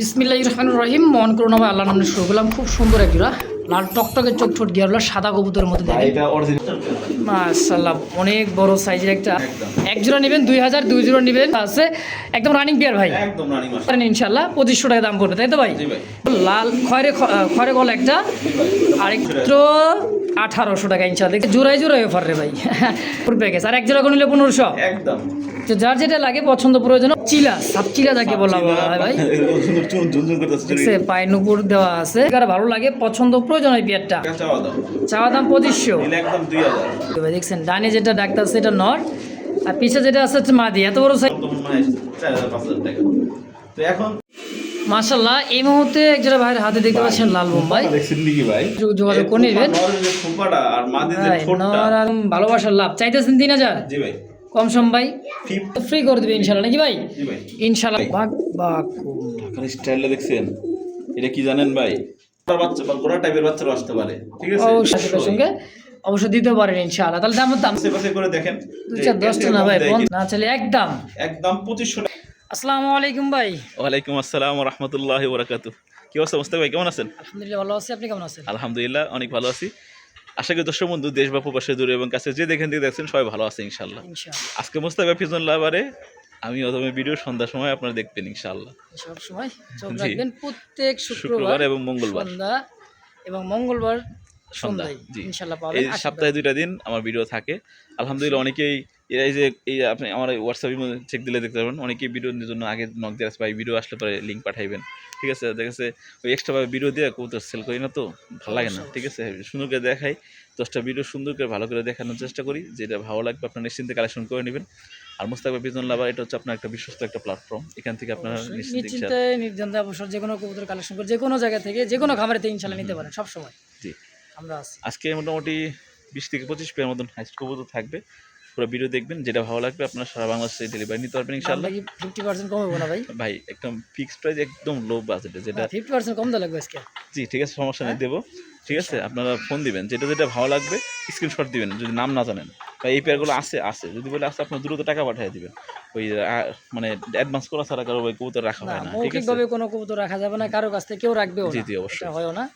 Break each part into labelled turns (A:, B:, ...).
A: বিসমিল্লাহির রহমানির রহিম। মন করুন ভাই, আল্লাহর নামে শুরু করলাম। খুব সুন্দর এক জোড়া লাল টকটকে চোখ ঠোঁট গিয়ারগুলো সাদা কবুতরের মধ্যে দেখেন,
B: এটা অরিজিনাল
A: মাশাআল্লাহ অনেক বড় সাইজের একটা। এক জোড়া নেবেন 2000, দুই জোড়া নেবেন আছে একদম রানিং পেয়ার ভাই,
B: একদম রানিং মাছ
A: ইনশাআল্লাহ 2500 টাকা দাম পড়বে, তাই তো ভাই?
B: জি ভাই।
A: লাল খয়রে গল একটা, আরেকটু 1800 টাকা ইনশাআল্লাহ। জোড়াই অফার রে ভাই পড়বে গেছে। আর এক জোড়া করে নিলে 1500
B: একদম।
A: তো যার যেটা লাগে পছন্দ প্রয়োজন। চিলা সাপ চিলা যাকে বলা হয় ভাই,
B: সুন্দর চুন ঝুনঝুন করতেছে
A: দেখছে পায়ের নুপুর দেওয়া আছে। যারা ভালো লাগে পছন্দ প্রয়োজন হয় বিয়ারটা। চাওয়া দাম 2500,
B: একদম 2000
A: ভাই দেখছেন ডানে যেটা ডাক্তার সেটা নর, আর পিছে যেটা আছে হচ্ছে মাদি। এত বড় সাইজ
B: 4000-5000 টাকা। তো এখন
A: মাশাআল্লাহ এই মুহূর্তে একজোড়া ভাইয়ের হাতে দেখতে পাচ্ছেন লাল বোম্বাই।
B: দেখছেন নাকি ভাই?
A: যোগাযোগ করে নেবেন।
B: নরের যে ফুপাটা আর মাদিদের ঠোঁটটা,
A: নর আর ভালোবাসার লাভ চাইতেছেন 3000।
B: জি ভাই।
A: কম সম ভাই ফ্রি করে দেবে ইনশাআল্লাহ, নাকি ভাই?
B: জি ভাই
A: ইনশাআল্লাহ। বাঘ বাঘ
B: ঢাকার স্টাইলটা দেখছেন? এটা কি জানেন ভাই? বাচ্চা বা গোড়া টাইপের বাচ্চারা আসতে পারে, ঠিক আছে?
A: অবশ্যই সঙ্গে অবশ্যই দিতে পারেন ইনশাআল্লাহ। তাহলে দাম
B: সেপাসে করে দেখেন
A: 2-4-10টা না ভাই, না চলে একদম
B: 2500 টাকা।
A: আসসালামু আলাইকুম ভাই।
B: ওয়ালাইকুম আসসালাম ওয়া রাহমাতুল্লাহি ওয়া বারাকাতুহু। কি অবস্থা মুস্তাক ভাই, কেমন আছেন?
A: আলহামদুলিল্লাহ ভালো আছি, আপনি কেমন আছেন?
B: আলহামদুলিল্লাহ অনেক ভালো আছি। আশা করি দর্শক বন্ধু দেশ বা প্রবাসে দূরে এবং কাছে যে দেখেন দিয়ে দেখছেন সবাই ভালো আছে ইনশাআল্লাহ। আজকে মুস্তাক ভাই ফিজন লাভারে আমি অথবা ভিডিও সন্ধ্যার সময় আপনারা দেখবেন ইনশাআল্লাহ।
A: সব সময় চোখ রাখবেন প্রত্যেক শুক্রবার
B: এবং মঙ্গলবার
A: সন্ধ্যা এবং মঙ্গলবার সন্ধ্যায় ইনশাআল্লাহ পাবেন।
B: এই সপ্তাহে 2টা দিন আমার ভিডিও থাকে আলহামদুলিল্লাহ। অনেকেই এই আপনি আমার হোয়াটসঅ্যাপে চেক দিলে দেখতে পারবেন, অনেকেই ভিডিওর জন্য আগে নক দিয়ে আসবে, ভিডিও আসলে পরে লিঙ্ক পাঠাইবেন, ঠিক আছে? দেখেছে ওই এক্সট্রাভাবে ভিডিও দিয়ে কবুতর সেল করি না, তো ভালো লাগে না, ঠিক আছে? সুন্দর করে দেখাই 10টা ভিডিও সুন্দর করে ভালো করে দেখানোর চেষ্টা করি, যেটা ভালো লাগবে আপনার নিশ্চিন্তে কালেকশন করে নেবেন। আর মুস্তাক ভাই ফিজন লাভার এটা হচ্ছে আপনার একটা বিশ্বস্ত একটা প্ল্যাটফর্ম, এখান থেকে আপনারা
A: নিশ্চিন্তে নির্দ্বন্দ্বে অবসর যে কোনো কবুতর কালেকশন করে যে কোনো জায়গা থেকে যে কোনো খামারে থেকে ইনশাআল্লাহ নিতে পারেন সব সময়।
B: জি
A: আমরা আছি।
B: আজকে মোটামুটি 20 থেকে 25 পেয়ার মতন হাইস্ট কবুতর থাকবে, পুরো ভিডিও দেখবেন, যেটা ভালো লাগবে আপনারা সারা বাংলাদেশে ডেলিভারি নিতে পারবেন ইনশাআল্লাহ।
A: 50% কম হবে না ভাই?
B: ভাই একদম ফিক্সড প্রাইস, একদম লো বাজেটে, যেটা
A: 50% কম দেওয়া লাগবে আজকে।
B: জি ঠিক আছে, সমস্যা নেই, দেবো, ঠিক আছে? আপনারা ফোন দিবেন, যেটা ভালো লাগবে স্ক্রিনশট দিবেন, যদি নাম না জানেন বা এই পেয়ারগুলো আছে যদি বলে আসে আপনার দ্রুত টাকা পাঠিয়ে দিবেন। ওই মানে অ্যাডভান্স করা ছাড়া কারো ওই কবুতর রাখা হয় না, ঠিক আছে?
A: মৌখিকভাবে কোনো কবুতর রাখা যাবে না, কারো কাছ থেকে কেউ রাখবেও না।
B: জি জি অবশ্যই
A: হয় না।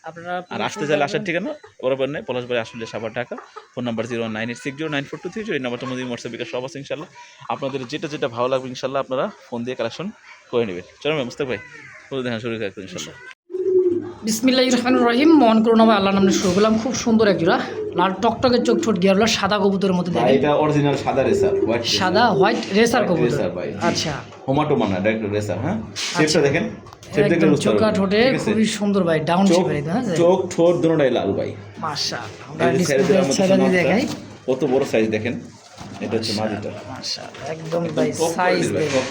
A: আপনারা
B: আর আসতে চাইলে আসার ঠিকানা বরাবর নেই, পলাশবাড়ি আসলে সাভার ঢাকা। ফোন নাম্বার 098609423, এই নাম্বারটার মধ্যে হোয়াটসঅ্যাপ বিকাশ সব আছে ইনশাআল্লাহ। আপনাদের যেটা ভালো লাগবে ইনশাআল্লাহ আপনারা ফোন দিয়ে কালেকশন করে নেবেন। চলো ভাই মুস্তাক ভাই পুরো দেখা শুরু করতে ইনশাআল্লাহ।
A: বিসমিল্লাহির রহমানির রহিম। মন করুন ভাই, আল্লাহর নামে শুরু করলাম। খুব সুন্দর এক জোড়া লাল টকটকে চোখ ঠোঁট গিয়ারগুলো সাদা কবুতরের মধ্যে দেখেন।
B: এটা অরিজিনাল সাদা রেসার,
A: সাদা হোয়াইট রেসার কবুতর।
B: আচ্ছা হোমাটো মানা ডাইরেক্ট রেসার। হ্যাঁ শেপটা দেখেন,
A: একদম চোখা ঠোঁটে খুবই সুন্দর ভাই, ডাউন শেপের একদম। হ্যাঁ
B: চোখ ঠোঁট দুটোটাই লাল ভাই,
A: মাশাআল্লাহ। আমরা ডিসপ্লে ছেড়ে দিয়ে দেখাই
B: কত বড় সাইজ দেখেন। এটা হচ্ছে মাদিটা,
A: মাশাআল্লাহ একদম ভাই সাইজ দেখেন,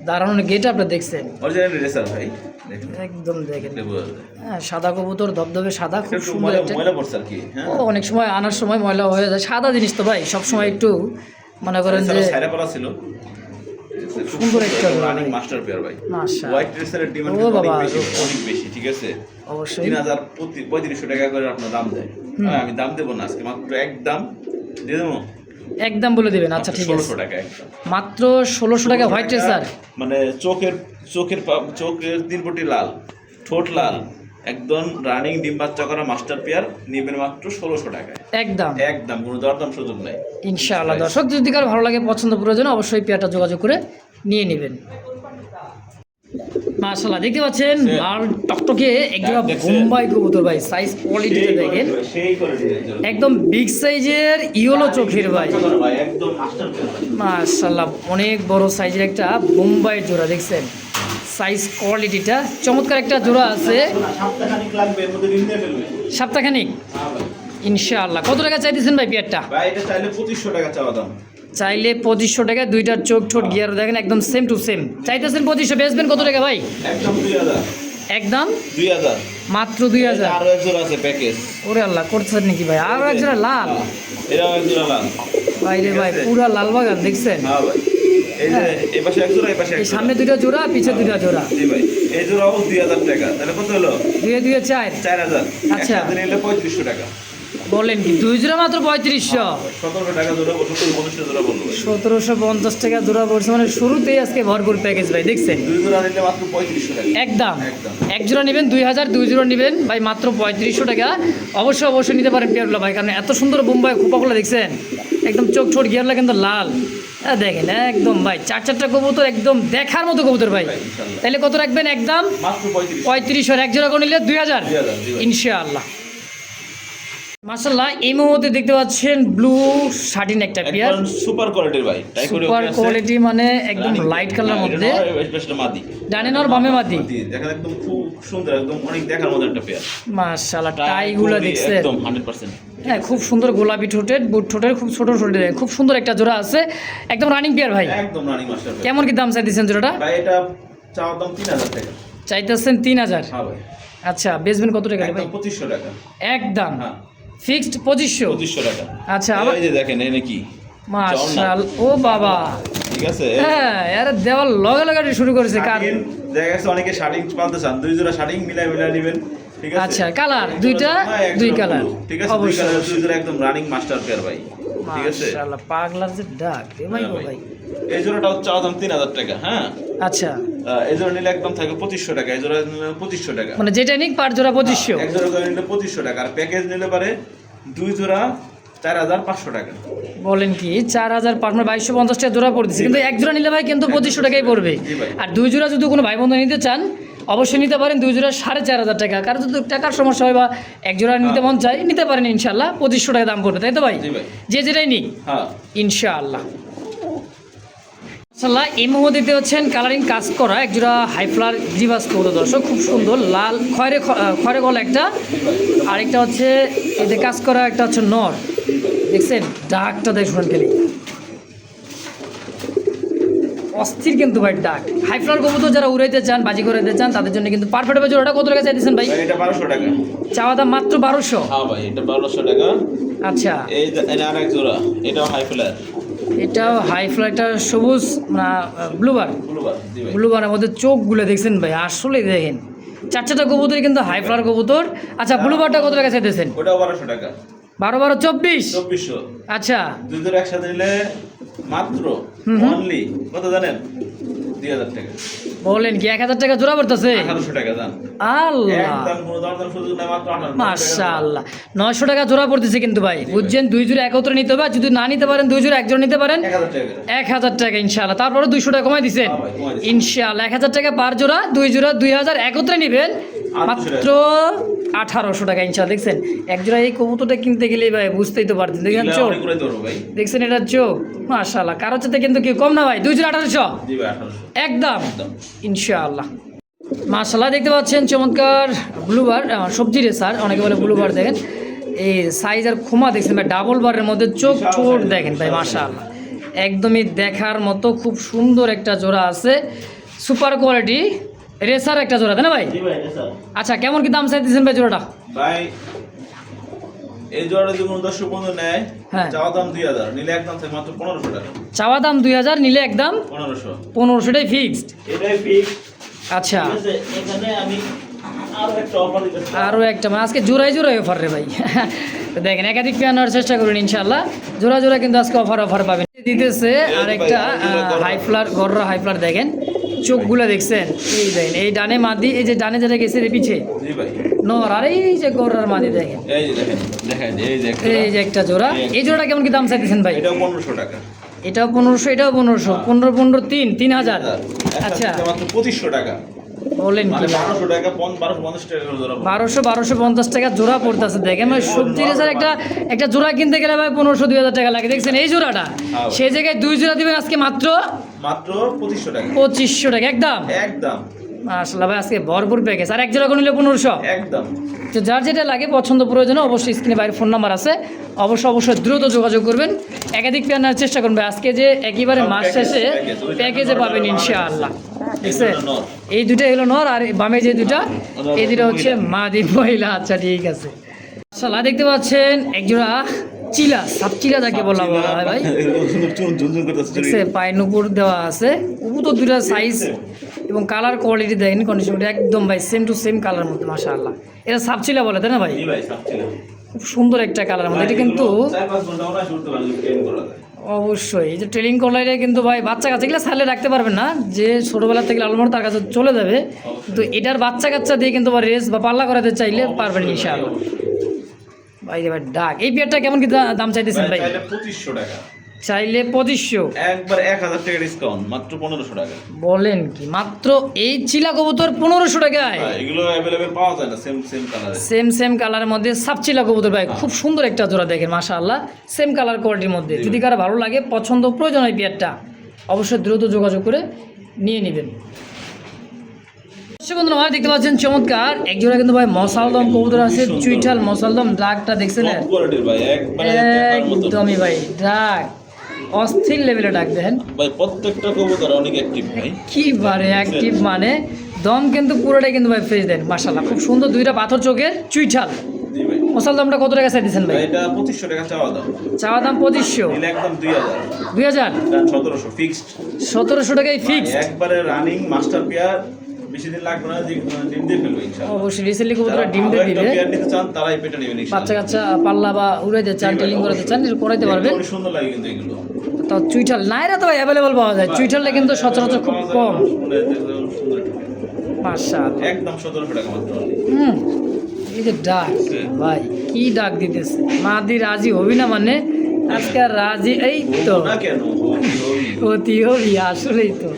A: দারুণ গেট আপনি দেখছেন।
B: অরিজিনাল রেসার ভাই,
A: একদম দেখেন। হ্যাঁ সাদা কবুতর ধবধবে সাদা, খুব সুন্দর একটা।
B: ময়লা পড়ছে আর কি। হ্যাঁ
A: অনেক সময় আনার সময় ময়লা হয়ে যায়, সাদা জিনিস তো ভাই সব সময় একটু মনে করেন যে
B: ছাইরা পড়া ছিল।
A: সুন্দর একটা
B: রানিং মাস্টার পেয়ার ভাই,
A: মাশাআল্লাহ।
B: হোয়াইট রেসারের ডিমান্ড অনেক বেশি, ঠিক আছে?
A: অবশ্যই
B: 3500 টাকা করে আপনার দাম দেয়। আমি দাম দেবো না আজকে, মাত্র একদম দিয়ে দেবো,
A: একদম বলে দেবেন। আচ্ছা ঠিক আছে,
B: 1600 টাকা একদম,
A: মাত্র 1600 টাকা হোয়াইট রেসার।
B: মানে চোখের দিনপটি লাল, ঠোঁট লাল, একদম রানিং ডিম বাচ্চা করা মাস্টার পেয়ার নেবেন মাত্র 1600 টাকায় একদম, কোনো দরদাম সুযোগ নাই
A: ইনশাআল্লাহ। দর্শক যদি কারো ভালো লাগে পছন্দ প্রয়োজন অবশ্যই পেয়ারটা যোগাযোগ করে নিয়ে নেবেন। মাশাআল্লাহ দেখতে পাচ্ছেন লাল টকটকে একজোড়া বোম্বাই কবুতর ভাই, সাইজ কোয়ালিটিতে দেখেন একদম বিগ সাইজের ইয়েলো চোখের ভাই,
B: একদম মাস্টার পেয়ার
A: মাশাআল্লাহ অনেক বড় সাইজের একটা বোম্বাই জোড়া দেখছেন। সাইজ কোয়ালিটিটা চমৎকার একটা জোড়া আছে। সপ্তাহখানিক ইনশাআল্লাহ। কত টাকা চাইতেছেন ভাই পেয়ারটা?
B: ভাই এটা চাইলে 2500 টাকা চাওয়া দাম,
A: চাইলে 2500 টাকা। দুইটার চোখ ঠোঁট গিয়ার দেখেন একদম সেম টু সেম। চাইতেছেন 2500, বেচবেন কত টাকা ভাই?
B: একদম 2000,
A: একদম
B: 2000,
A: মাত্র 2000।
B: আরো এক জোড়া আছে প্যাকেজ।
A: ওরে আল্লাহ করছেন নাকি ভাই? আরো এক জোড়া লাল,
B: এরাও এক জোড়া লাল
A: ভাই রে ভাই, পুরা লাল বাগান দেখছেন।
B: হ্যাঁ ভাই, এই যে এই পাশে এক জোড়া, এই পাশে এক
A: এই
B: জোড়া,
A: সামনে দুইটা জোড়া পিছে দুইটা জোড়া।
B: জি ভাই, এই জোড়াও 2000 টাকা, তাহলে কত হলো?
A: 2 2 4
B: 4000।
A: আচ্ছা।
B: একসাথে নিলে 3500 টাকা।
A: বলেন কি 2 জোড়া মাত্র 3500?
B: 1700 টাকা জোড়া, 1750 জোড়া বলবো ভাই।
A: 1750 টাকা জোড়া পড়ছে, মানে শুরুতেই আজকে ভরপুর প্যাকেজ ভাই, দেখছেন?
B: 2 জোড়া নিলে মাত্র 3500 টাকা
A: একদম।
B: একদম।
A: এক জোড়া নেবেন 2000, 2 জোড়া নেবেন ভাই মাত্র 3500 টাকা। অবশ্যই নিতে পারেন পেয়ারগুলো ভাই, কারণ এত সুন্দর বোম্বাই খোপাগুলো দেখছেন, একদম চোখ ছোট গিয়ারগুলো কিন্তু লাল। দেখেন একদম ভাই 4-4টা কবুতর, একদম দেখার মতো কবুতর ভাই। তাহলে কত রাখবেন? একদম
B: মাত্র
A: 3500। এক জোড়া করে নিলে 2000 ইনশাআল্লাহ। মাশাআল্লাহ, এই মুহূর্তে দেখতে পাচ্ছেন ব্লু শার্টিন একটা পেয়ার,
B: একদম সুপার কোয়ালিটির ভাই।
A: সুপার কোয়ালিটি, মানে একদম লাইট কালার মধ্যে,
B: স্পেশাল মাদি,
A: ডানে নর বামে মাদি।
B: দেখেন একদম খুব সুন্দর, একদম অনেক দেখার মতো একটা পেয়ার।
A: মাশাআল্লাহ, টাইগুলো দেখছেন
B: একদম 100%।
A: হ্যাঁ, খুব সুন্দর গোলাপি ঠোঁটের, বুট ঠোঁটের, খুব ছোট ঠোঁটের, খুব সুন্দর একটা জোড়া আছে, একদম রানিং পেয়ার ভাই।
B: একদম রানিং মাস্টার।
A: কেমন কি দাম চাইতেছেন জোড়াটা?
B: ভাই এটা চাওয়া দাম 3000 টাকা।
A: চাইতেছেন 3000?
B: হ্যাঁ ভাই।
A: আচ্ছা, বেচবেন কত টাকা ভাই?
B: একদম 2500 টাকা।
A: একদম
B: হ্যাঁ,
A: ফিক্সড 2500?
B: 2500 টাকা।
A: আচ্ছা, আবার
B: এই যে দেখেন এনে কি
A: মাশাআল্লাহ, ও বাবা,
B: ঠিক আছে।
A: হ্যাঁ এর দেওয়াল লগে লগে শুরু করেছে। কার
B: দেখা গেছে অনেকে শার্টিং পালতে চান, 2 জোড়া শার্টিং মিলাই নেবেন, ঠিক আছে।
A: আচ্ছা, কালার দুইটা, দুই কালার,
B: ঠিক আছে, দুই কালার, 2 জোড়া একদম রানিং মাস্টার পেয়ার ভাই, ঠিক আছে।
A: মাশাআল্লাহ, পাগলার যে ডাক রে ভাই, ও ভাই।
B: এই জোড়াটা চাওয়া দাম 3000 টাকা। হ্যাঁ,
A: আচ্ছা,
B: এই জোড়া নিলে একদম থাকবে 2500 টাকা। এই জোড়া নিলে 2500 টাকা,
A: মানে যেটা নিক পার জোড়া 2500?
B: এক জোড়া করে নিলে 2500 টাকা, আর প্যাকেজ নিলে পারে 2 জোড়া 4500 টাকা।
A: বলেন কি 4000 পার, মানে 2250 টাকা জোড়া পড়তেছে, কিন্তু এক জোড়া নিলে ভাই কিন্তু 2500 টাকাই পড়বে।
B: জি ভাই।
A: আর 2 জোড়া যদি কোনো ভাই বন্ধু নিতে চান অবশ্যই নিতে পারেন, 2 জোড়া 4500 টাকা। কারণ যদি টাকার সমস্যা হয় বা এক জোড়া নিতে মন চায় নিতে পারেন, ইনশাআল্লাহ 2500 টাকা দাম পড়বে, তাই তো ভাই?
B: জি ভাই।
A: যে যেটাই নিক
B: হ্যাঁ,
A: ইনশাআল্লাহ। মাশাআল্লাহ, এই মুহূর্তে দিতে হচ্ছেন কালারিং কাজ করা এক জোড়া হাইফ্লার গ্রিবাস কবুতর, দর্শক খুব সুন্দর, লাল খয়রে গলা একটা, আরেকটা হচ্ছে এতে কাজ করা, একটা হচ্ছে নর, দেখছেন ডাকটা দেখুন খালি অস্থির কিন্তু ভাই ডাক। হাইফ্লার কবুতর যারা উড়াইতে চান, বাজি করাইতে চান, তাদের জন্য কিন্তু পারফেক্ট হবে। জোড়াটা কত টাকা চাইতেছেন ভাই?
B: এটা 1200 টাকা।
A: চাওয়া দাম মাত্র 1200?
B: হ্যাঁ ভাই, এটা 1200 টাকা।
A: আচ্ছা,
B: এই আরেক জোড়া, এটাও হাই ফ্লায়ার,
A: এটাও হাইফ্লার, একটা সবুজ ব্লুবার,
B: জি ভাই।
A: ব্লুবারের মধ্যে চোখগুলো দেখছেন ভাই, আসলে দেখেন 4-4টা কবুতর কিন্তু হাইফ্লার কবুতর। আচ্ছা, ব্লুবারটা কত টাকা চাইতেছেন?
B: ওটাও 1200 টাকা।
A: 12 24?
B: 2400।
A: আচ্ছা,
B: 2 জোড়া একসাথে নিলে মাত্র অনলি কত জানেন? 2000 টাকা।
A: বলেন কি 1000 টাকা জোড়া পড়তেছে?
B: 1800 টাকা জান।
A: আল্লাহ,
B: একদম কোনো দরদাম সুযোগ নাই, মাত্র 1800 টাকা।
A: মাশাআল্লাহ, 900 টাকা জোড়া পড়তেছে কিন্তু ভাই, বুঝছেন? 2 জোড়া একত্রে নিতে হবে, আর যদি না নিতে পারেন 2 জোড়া এক জোড়া নিতে পারেন
B: 1000 টাকা।
A: 1000 টাকা ইনশাআল্লাহ। তারপরে 200 টাকা কমাই দিচ্ছেন
B: হ্যাঁ ভাই, কমাই দিচ্ছি।
A: ইনশাআল্লাহ। 1000 টাকা পার জোড়া, 2 জোড়া 2000, একত্রে নেবেন মাত্র 1800 টাকা ইনশাআল্লাহ। দেখছেন এক জোড়া এই কবুতরটা কিনতে গেলে ভাই বুঝতেই তো পারতেন, দেখেন
B: এগুলা
A: চোখ,
B: অনেক করে ধরবো ভাই।
A: দেখছেন এটা চোখ, মাশাআল্লাহ। কারোর সাথে কিন্তু কি কম না ভাই, 2 জোড়া 1800
B: জি ভাই, 1800
A: একদম
B: একদম।
A: ইনশাআল্লাহ। মাশাআল্লাহ, দেখতে পাচ্ছেন চমৎকার ব্লুবার, সবজি রেসার অনেকে বলে ব্লুবার, দেখেন এই সাইজ আর ক্ষমা দেখছেন ভাই, ডাবল বারের মধ্যে চোখ ছোট দেখেন ভাই, মাশাআল্লাহ একদমই দেখার মতো খুব সুন্দর একটা জোড়া আছে, সুপার কোয়ালিটি রেসার একটা জোড়া, তাই না ভাই?
B: জি ভাই, স্যার।
A: আচ্ছা, কেমন কি দাম চাইতেছেন ভাই জোড়াটা?
B: ভাই এই জোড়া যদি কোনো দর্শক বন্ধু নেয়,
A: হ্যাঁ।
B: চাওয়া দাম 2000, নিলে একদম থাকে মাত্র 1500 টাকা।
A: চাওয়া দাম 2000, নিলে একদম
B: 1500।
A: 1500টাই ফিক্সড?
B: এটাই ফিক্স।
A: আচ্ছা,
B: ঠিক আছে, এখানে আমি আরো একটা অফার দিতে চাই।
A: আরও একটা, মানে আজকে জোড়াই অফার রে ভাই। তো দেখেন একাধিক পেয়ার নেওয়ার চেষ্টা করুন ইনশাল্লাহ, জোড়া কিন্তু আজকে অফার পাবেন। দিতেছে আর একটা হাইফ্লার, গররা হাইফ্লার, দেখেন চোখগুলো দেখছেন, এই দেখেন এই ডানে মাদি, এই যে ডানে যেটা গেছে পিছে
B: জি ভাই।
A: নর, আর এই যে গররার মাদি দেখেন,
B: এই যে দেখেন, দেখেন এই যে
A: এই যে একটা জোড়া। এই জোড়াটা কেমন কি দাম চাইতেছেন ভাই?
B: এটাও 1500 টাকা।
A: এটাও 1500, এটাও 1500, 15 15 3000। আচ্ছা,
B: মাত্র 2500 টাকা।
A: বলেন কি
B: মানে 1200 টাকা, 1250 টাকা করে ধরা।
A: 1250 টাকা জোড়া পড়তেছে, দেখেন ভাই সবজি রেসার একটা জোড়া কিনতে গেলে ভাই 1500 2000 টাকা লাগে, দেখছেন এই জোড়াটা, সেই জায়গায় 2 জোড়া দিবেন আজকে মাত্র
B: 2500 টাকা।
A: 2500 টাকা একদম।
B: একদম
A: মাশাআল্লাহ ভাই, আজকে ভরপুর প্যাকেজ। আর এক জোড়া করে নিলে 1500
B: একদম।
A: তো যার যেটা লাগে পছন্দ প্রয়োজনে অবশ্যই স্ক্রিনে বাইরে ফোন নাম্বার আছে, অবশ্যই দ্রুত যোগাযোগ করবেন, একাধিক পেয়ার নেওয়ার চেষ্টা করবেন। আজকে যে একেবারে মাস শেষে প্যাকেজে পাবেন ইনশাআল্লাহ। দেখছেন এই দুটাই হলো নর, আর বামে যে দুটা, এই দুটা হচ্ছে মাদি মহিলা। আচ্ছা ঠিক আছে। মাশাআল্লাহ, দেখতে পাচ্ছেন একজোড়া চিলা, সাপ চিলা যাকে বলা হয় ভাই, দেখছে পায়ের নুপুর দেওয়া আছে, কবুতর দুটা সাইজ এবং কালার কোয়ালিটি দেখেন, কন্ডিশন একদম ভাই সেম টু সেম কালার মধ্যে, মাশাআল্লাহ। এটা সাপ চিলা বলে, তাই না ভাই?
B: জি ভাই, সব ছিল।
A: খুব সুন্দর একটা কালার মধ্যে, এটা কিন্তু
B: 4-5 ঘন্টা অনায়াসে উঠতে পারে, যদি ট্রেন করা যায়।
A: অবশ্যই এই যে ট্রেলিং করলে কিন্তু ভাই বাচ্চা কাচ্চা এগুলো ছাড়লে রাখতে পারবেন না, যে ছোটোবেলা থেকে লালন তার কাছে চলে যাবে, কিন্তু এটার বাচ্চা কাচ্চা দিয়ে কিন্তু রেস বা পাল্লা করাতে চাইলে পারবেন ইনশাআল্লাহ। ভাই এবার ডাক এই পেয়ারটা কেমন কি দাম চাইতেছেন ভাই?
B: চাইলে 2500 টাকা,
A: চাইলে 2500,
B: একবার 1000 টাকা ডিসকাউন্ট, মাত্র 1500 টাকা।
A: বলেন কি মাত্র এই চিলা কবুতর 1500 টাকায়?
B: হ্যাঁ, এগুলো অ্যাভেলেবেল পাওয়া যায় না সেম কালারে।
A: সেম কালারের মধ্যে সাপচিলা কবুতর ভাই, খুব সুন্দর একটা জোড়া দেখেন মাশাআল্লাহ, সেম কালার কোয়ালিটির মধ্যে। যদি কারো ভালো লাগে, পছন্দ, প্রয়োজন হয় পেয়ারটা, অবশ্যই দ্রুত যোগাযোগ করে নিয়ে নেবেন। বন্ধুরা আমার দেখতে পাচ্ছেন চমৎকার এক জোড়া কিন্তু ভাই মশালদম কবুতর আছে, চুইঠাল মশালদম, ডাকটা দেখছেন
B: টপ কোয়ালিটির ভাই, একবারে দেখার মতো।
A: একদমই ভাই, ডাক অস্থির লেভেলে ডাক দেখেন
B: ভাই, প্রত্যেকটা কবুতর অনেক অ্যাক্টিভ ভাই।
A: কি বারে অ্যাক্টিভ মানে দম কিন্তু পুরোটাই কিন্তু ভাই ফ্রেশ দেন মাশাআল্লাহ, খুব সুন্দর, দুইটা পাথর চোখের চুইঠাল।
B: জি ভাই,
A: মশালদমটা কত টাকা চাই দিচ্ছেন ভাই?
B: ভাই এটা 2500 টাকা চাওয়া দাম,
A: চাওয়া দাম 2500,
B: নিলে একদম 2000,
A: 2000,
B: 1700 ফিক্সড।
A: 1700 টাকায় ফিক্সড।
B: একবারে রানিং মাস্টার পেয়ার, বেশি দিন লাগবে না, যে ডিম দিয়ে ফেলবে ইনশাআল্লাহ।
A: অবশ্যই রিসেন্টলি কবুতর ডিম দিয়ে দিবে,
B: পেয়ার নিতে চান তারাই পেটা নেবেন
A: বাচ্চা
B: ইনশাআল্লাহ।
A: কাচ্চা পাল্লা বা উড়াইতে চান, টেলিং করাতে চান, এটা করাইতে পারবেন।
B: অনেক সুন্দর লাগে কিন্তু এগুলো।
A: তো চুইঠাল নাইরা তো ভাই অ্যাভেলেবল পাওয়া যায়, চুইঠালটা কিন্তু সচরাচর খুব কম। মাশাআল্লাহ,
B: একদম 1700 টাকা মাত্র।
A: এই যে ডাক ভাই, কি ডাক দিতেছে, মাদি রাজি হবি না মানে আজকে আর রাজি, এই তো
B: না কেন
A: অতি হবি, আসলেই তো।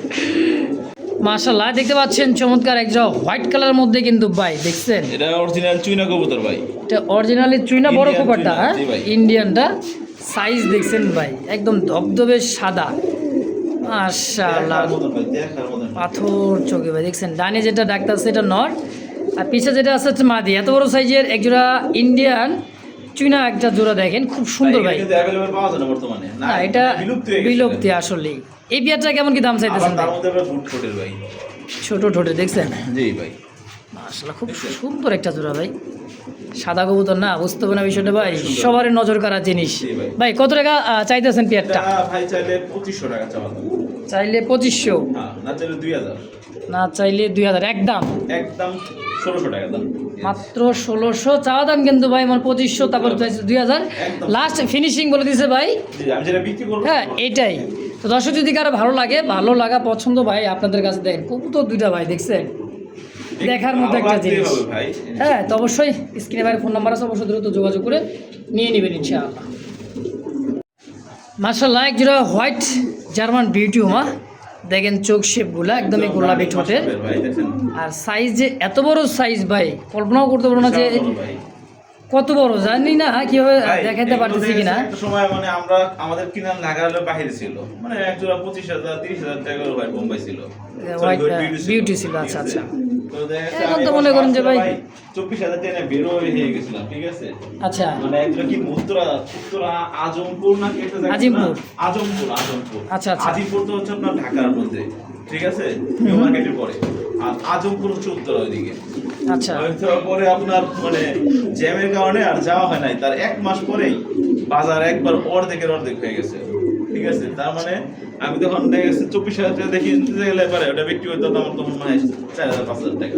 A: মাশাআল্লাহ দেখতে পাচ্ছেন চমৎকার একটা হোয়াইট কালারের মধ্যে কিন্তু ভাই দেখছেন,
B: এটা অরিজিনাল চুইনা কবুতর ভাই,
A: এটা অরিজিনালি চুইনা বড়
B: Indian
A: কোপারটা,
B: চুইনা,
A: হ্যাঁ
B: জি ভাই।
A: ইন্ডিয়ানটা, সাইজ দেখছেন ভাই একদম ধবধবে সাদা মাশাআল্লাহ,
B: দেখার মতন ভাই, দেখার মতন।
A: পাথর চোখে ভাই দেখছেন। ডানে যেটা ডাক্তার সেটা নর, আর পিছে যেটা আছে হচ্ছে মাদি। এত বড় সাইজের এক জোড়া ইন্ডিয়ান চুইনা একটা জোড়া দেখেন, খুব সুন্দর ভাই।
B: কিন্তু অ্যাভেলেবল পাওয়া যায় না বর্তমানে,
A: না এটা
B: বিলুপ্ত হয়ে গেছে।
A: বিলুপ্তি আসলেই। এই বিয়ারটা কেমন কি দাম
B: আবার
A: চাইতেছেন
B: তার
A: ভাই?
B: মধ্যে আবার বুট ঠোঁটের ভাই।
A: ছোট ঠোঁটে দেখছেন
B: জি ভাই,
A: মাশাআল্লাহ, খুব সুন্দর একটা জোড়া ভাই। সাদা কবুতর না, বুঝতে হবে না বিষয়টা ভাই, সবার নজর কাড়া জিনিস।
B: জি ভাই।
A: ভাই কত টাকা চাইতেছেন
B: এটা
A: পেয়ারটা?
B: ভাই চাইলে 2500 টাকা চাওয়া দাম।
A: চাইলে 2500,
B: হ্যাঁ, না চাইলে 2000,
A: না চাইলে 2000, একদম
B: একদম 1600 টাকা দাম।
A: মাত্র 1600 চাওয়া দাম কিন্তু ভাই, আমার 2500, তারপর চাইছে 2000,
B: একদম।
A: লাস্ট ফিনিশিং বলে দিছে ভাই।
B: জি, আমি যেটা বিক্রি করবো।
A: হ্যাঁ এটাই তো। দর্শক যদি কারো ভালো লাগে, ভালো লাগা পছন্দ ভাই, আপনাদের কাছে দেখেন কবুতর দুইটা ভাই দেখছেন, দেখার মতো একটা
B: ভালো
A: জিনিস।
B: লাগতেই হবে ভাই।
A: হ্যাঁ তো অবশ্যই স্ক্রিনে ভাইয়ের ফোন নাম্বার আছে, অবশ্যই দ্রুত যোগাযোগ করে নিয়ে নেবেন ইনশাআল্লাহ। মাশাআল্লাহ এক জোড়া হোয়াইট জার্মান বিউটি মা, দেখেন চোখ শেপগুলা একদমই গোলাপি ঠোঁটের,
B: ভাই দেখেন,
A: আর সাইজ যে এত বড় সাইজ ভাই, কল্পনাও করতে পারবো না যে
B: বিশাল বড় ভাই।
A: কত বড়, জানি না কিভাবে
B: ভাই,
A: দেখাইতে
B: এগুলো
A: পারতেছি
B: দেখেছি
A: কিনা।
B: একটা সময় মানে আমরা আমাদের কিনার লাগালে বাহিরে ছিল, মানে এক জোড়া 25,000 30,000 টাকা ভাই বোম্বাই ছিল।
A: হোয়াইট
B: Sorry,
A: বিউটি ছিল, আচ্ছা
B: ঠিক আছে?
A: আচ্ছা।
B: তো দেখা যাচ্ছে
A: এখন
B: আমি
A: তো মনে করেন যে ভাই
B: 24,000 টাকা বের হয়ে গেছিলাম, ঠিক আছে?
A: আচ্ছা
B: মানে একটা কি উত্তরা আজমপুর না কি একটা জায়গা আছে না?
A: আজিমপুর।
B: আজমপুর
A: আচ্ছা, আচ্ছা।
B: আজিমপুর তো হচ্ছে আপনার ঢাকার মধ্যে, ঠিক আছে, নিউ মার্কেটের পরে, আর আজমপুর হচ্ছে উত্তরা ওইদিকে।
A: আচ্ছা
B: তো পরে আপনার মানে জ্যামের কারণে আর যাওয়া হয় নাই, তার 1 মাস পরেই বাজার একবার অর্ধেকের অর্ধেক হয়ে গেছে, ঠিক আছে? তার মানে আমি তখন দেখে গেছে 24,000 টাকা দেখি নিতে গেলে পারে ওটা বিক্রি হতো আমার তখন মনে হয় 4,000 5,000 টাকা।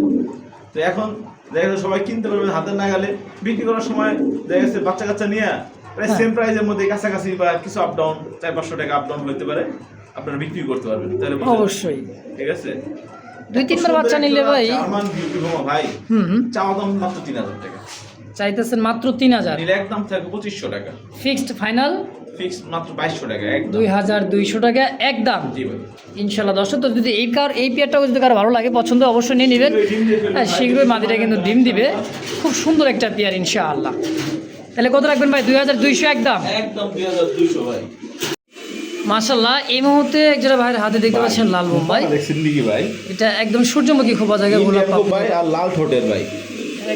B: তো এখন দেখা যাচ্ছে সবাই কিনতে পারবে হাতের নাগালে, বিক্রি করার সময় দেখা যাচ্ছে বাচ্চা কাচ্চা নিয়ে প্রায় সেম প্রাইসের মধ্যে কাছাকাছি বা কিছু আপ ডাউন 400-500 টাকা আপ ডাউন হতে পারে, আপনারা বিক্রি করতে পারবেন, তাহলে বুঝলেন?
A: অবশ্যই
B: ঠিক আছে?
A: 2-3 বার বাচ্চা নিলে ভাই,
B: জার্মান বিউটি হোমা ভাই, চাওয়া দাম মাত্র 3,000 টাকা,
A: চাইতেছেন মাত্র 3000,
B: নিলে একদম থাকবে 2500 টাকা,
A: ফিক্সড ফাইনাল
B: ফিক্স মাত্র 2200 টাকা একদম।
A: 2200 টাকা একদম
B: জি ভাই,
A: ইনশাল্লাহ। দর্শক তো যদি এই পেয়ারটাও যদি কারো ভালো লাগে, পছন্দ অবশ্যই নিয়ে নেবেন। হ্যাঁ শীঘ্রই মাদিটা কিন্তু ডিম দিবে, খুব সুন্দর একটা পেয়ার ইনশাআল্লাহ। তাহলে কত রাখবেন ভাই? 2200 একদম,
B: একদম 2200 ভাই।
A: মাশাআল্লাহ এই মুহূর্তে একজোড়া ভাইয়ের হাতে দেখতে পাচ্ছেন লাল বোম্বাই,
B: দেখছেন নাকি ভাই?
A: এটা একদম সূর্যমুখী খোপা জায়গায় গোলাপ পাপড়ি।
B: ভাই আর লাল ঠোঁটের ভাই,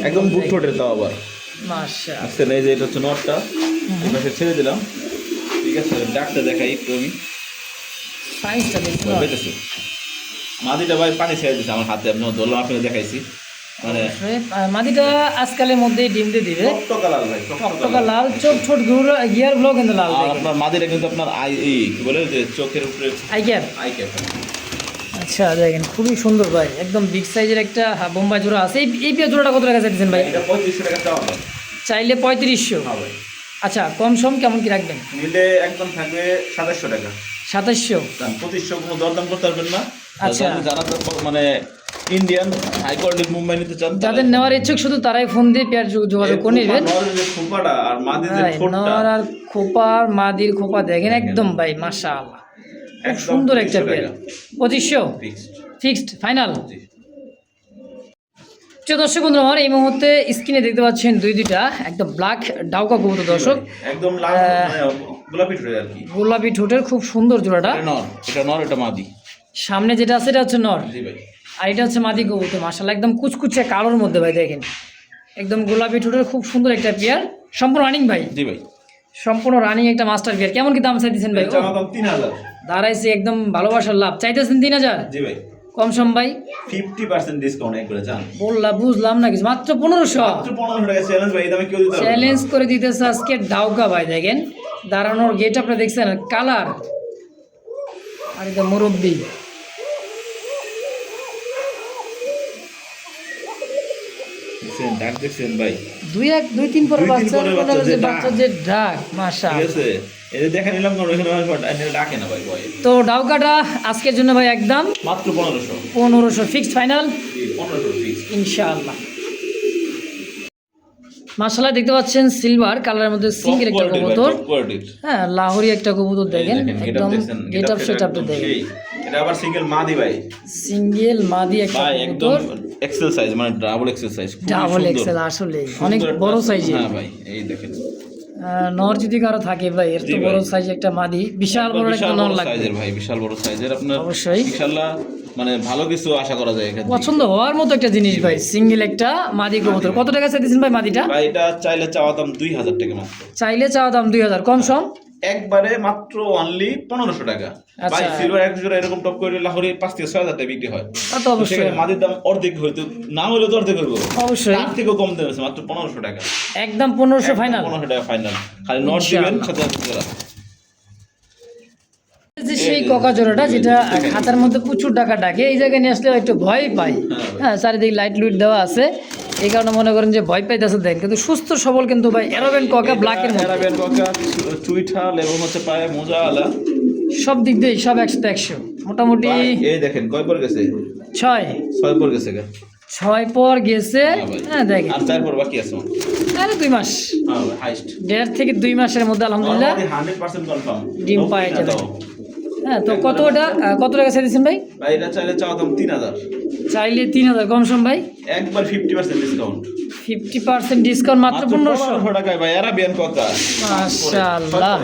B: একদম বুট ঠোঁটের তাও আবার।
A: মাশাআল্লাহ
B: আসছেন এই যে এটা হচ্ছে নটটা, এই পাশে ছেড়ে দিলাম, ঠিক আছে? ডাকটা দেখাই একটু আমি,
A: সাইজটা দেখতে
B: বেঁচেছে মাদিটা ভাই পানি ছেড়ে দিচ্ছে আমার হাতে, আমি ধরলাম আপনাকে দেখাইছি, মানে
A: মাদিটা আজকালের মধ্যে ডিম দিয়ে দিবে,
B: টকটকা লাল ভাই,
A: টকটকা লাল, চোখ ছোট গিয়ার গুলো কিন্তু লাল
B: আর
A: দেখেন।
B: আপনার মাদিটা কিন্তু আপনার এই কি বলে যে চোখের উপরে
A: আই ক্যাপ,
B: আই ক্যাপ।
A: আচ্ছা দেখেন খুবই সুন্দর ভাই, একদম বিগ সাইজের একটা বোম্বাই জোড়া আছে। এই পেয়ার জোড়াটা কত টাকা চাইছেন ভাই?
B: এটা 3500 টাকা চাওয়া দাম।
A: চাইলে 3500।
B: হ্যাঁ ভাই,
A: আচ্ছা, কম সম কেমন কি রাখবেন?
B: নিলে একদম থাকবে 2700 টাকা।
A: 2700।
B: 2500 কোনো দরদাম করতে পারবেন না।
A: আচ্ছা।
B: যারা তো মানে ইন্ডিয়ান হাই কোয়ালিটির মুম্বাই নিতে চান,
A: যাদের নেওয়ার ইচ্ছুক শুধু তারাই ফোন দিয়ে পেয়ার যোগাযোগ করে নেবেন।
B: নরের যে খোপাটা আর মাদির যে
A: ভাই,
B: ঠোঁটটা,
A: নর আর খোপার মাদির খোপা দেখেন একদম ভাই মাশাআল্লাহ, খুব
B: একদম
A: সুন্দর একটা
B: 2500
A: পেয়ার।
B: টাকা।
A: 2500
B: ফিক্সড।
A: Fixed final.
B: জি।
A: প্রিয় দর্শক বন্ধুরা, আমার এই মুহূর্তে স্ক্রিনে দেখতে পাচ্ছেন দুইটা একদম ব্ল্যাক ডাউকা কবুতর দর্শক,
B: একদম লাল মানে গোলাপি ঠোঁটের আর কি।
A: গোলাপি ঠোঁটের খুব সুন্দর জোড়াটা।
B: এটা নর এটা মাদি।
A: সামনে যেটা আছে এটা হচ্ছে নর,
B: জি ভাই।
A: আর এটা হচ্ছে মাদি কবুতর। মাশাআল্লাহ, একদম কুচকুচে কালোর মধ্যে ভাই দেখেন, একদম গোলাপি ঠোঁটের খুব সুন্দর একটা পেয়ার, সম্পূর্ণ রানিং ভাই।
B: জি ভাই।
A: সম্পূর্ণ রানিং একটা মাস্টার পেয়ার। কেমন কি দাম চাইতেছেন ভাই?
B: চাওয়া দাম 3000।
A: দাঁড়াইছে একদম ভালোবাসার লাভ, চাইতেছেন 3000।
B: জি ভাই।
A: কম সম ভাই
B: 50% ডিসকাউন্ট একবারে চান।
A: বললাম, বুঝলাম না কিছু, মাত্র 1500।
B: মাত্র 1500 টাকা চ্যালেঞ্জ ভাই, এই দামে কেউ দিতে পারবে না।
A: চ্যালেঞ্জ করে দিতেছে আজকে ডাউকা ভাই। দেখেন দাঁড়ানোর গেট আপনি দেখছেন, কালার আর এটা মুরব্বি।
B: দেখছেন ডাক, দেখছেন ভাই,
A: দুই তিন পরে
B: দুই তিন পরের বাচ্চা যে
A: বাচ্চা যে ডাক
B: ঠিক
A: মাশাআল্লাহ।
B: আছে। এই যে দেখে নিলাম কারণ এখানে ডাকে না ভাই ভয়।
A: তো ডাউকাটা আজকের জন্য ভাই একদম
B: মাত্র 1500।
A: 1500 ফিক্সড ফাইনাল
B: 1500 ফিক্স
A: ইনশাআল্লাহ। মাশাআল্লাহ, দেখতে পাচ্ছেন সিলভার কালারের মধ্যে সিঙ্গেল একটা কবুতর। হ্যাঁ, লাহোরি একটা কবুতর দেখেন, একদম গেট আপ সেট আপ দেখেন।
B: এটা আবার সিঙ্গেল মাদি ভাই।
A: সিঙ্গেল মাদি একটা
B: ভাই একদম
A: কবুতর,
B: এক্সেল সাইজ, মানে double XL size,
A: double XL, আসলে অনেক বড় সাইজের।
B: হ্যাঁ ভাই, এই দেখেন
A: নর যদি কারো থাকে ভাই, এর তো
B: জি ভাই।
A: বড় সাইজ একটা মাদি, বিশাল বড় একটা নর লাগবে
B: সাইজের ভাই, বিশাল বড় সাইজের। আপনার
A: অবশ্যই
B: ইনশাআল্লাহ মানে ভালো কিছু আশা করা যায় এখানে।
A: পছন্দ হওয়ার মতো একটা জিনিস ভাই, সিঙ্গেল একটা মাদি কবুতর। কত টাকা চাইতেছেন ভাই মাদিটা?
B: ভাই এটা চাইলে চাওয়া দাম 2000 টাকা মাত্র।
A: চাইলে চাওয়া দাম 2000, কম সম
B: একবারে মাত্র অনলি 1500 টাকা।
A: আচ্ছা।
B: ভাই সিলভার এক জোড়া এরকম টপ করে লাহোরে 5 থেকে 6000 টাকা বিক্রি হয়।
A: তা তো অবশ্যই,
B: সেখানে মাদির দাম অর্ধেক হইতো, না হলে তো অর্ধেক হইব,
A: অবশ্যই
B: তার থেকেও কম দেবে মাত্র 1500 টাকা।
A: একদম 1500 ফাইনাল।
B: 1500 টাকা ফাইনাল, খালি নট দিবেন সাথে জোড়া।
A: যে সেই কোকা জোড়াটা যেটা খাতার মধ্যে প্রচুর টাকা ডাকে, এই জায়গায় নিয়ে আসলে একটু ভয় পাই। হ্যাঁ, চারিদিকে লাইট লুইট দেওয়া আছে, এই কারণে মনে করেন যে ভয় পাইতেছে দেন, কিন্তু সুস্থ সবল কিন্তু ভাই এরাবেন কোকা ব্ল্যাকের মধ্যে।
B: এরাবেন কোকা চুইঠাল এবং হচ্ছে পায়ে মোজা আলা,
A: সব দিক দিয়ে সব 100 মোটামুটি।
B: এই দেখেন কয় পর গেছে,
A: 6
B: পর গেছে গা।
A: 6 পর গেছে।
B: ভাই।
A: হ্যাঁ দেখেন,
B: আর 4 পর বাকি আছে।
A: আরে 2 মাস,
B: হ্যাঁ ভাই, হাইস্ট
A: 1.5 থেকে 2 মাসের মধ্যে আলহামদুলিল্লাহ
B: 100% কনফার্ম
A: ডিম পায়ে যাবে। হ্যাঁ, তো কতটা কত টাকা চাইছেন ভাই?
B: ভাই এটা চাইলে চাওয়া দাম 3000।
A: চাইলে 3000, কম সম ভাই
B: একবার 50% ডিসকাউন্ট।
A: 50% ডিসকাউন্ট মাত্র 1500
B: টাকায় ভাই এরাবিয়ান কোকা।
A: মাশাআল্লাহ।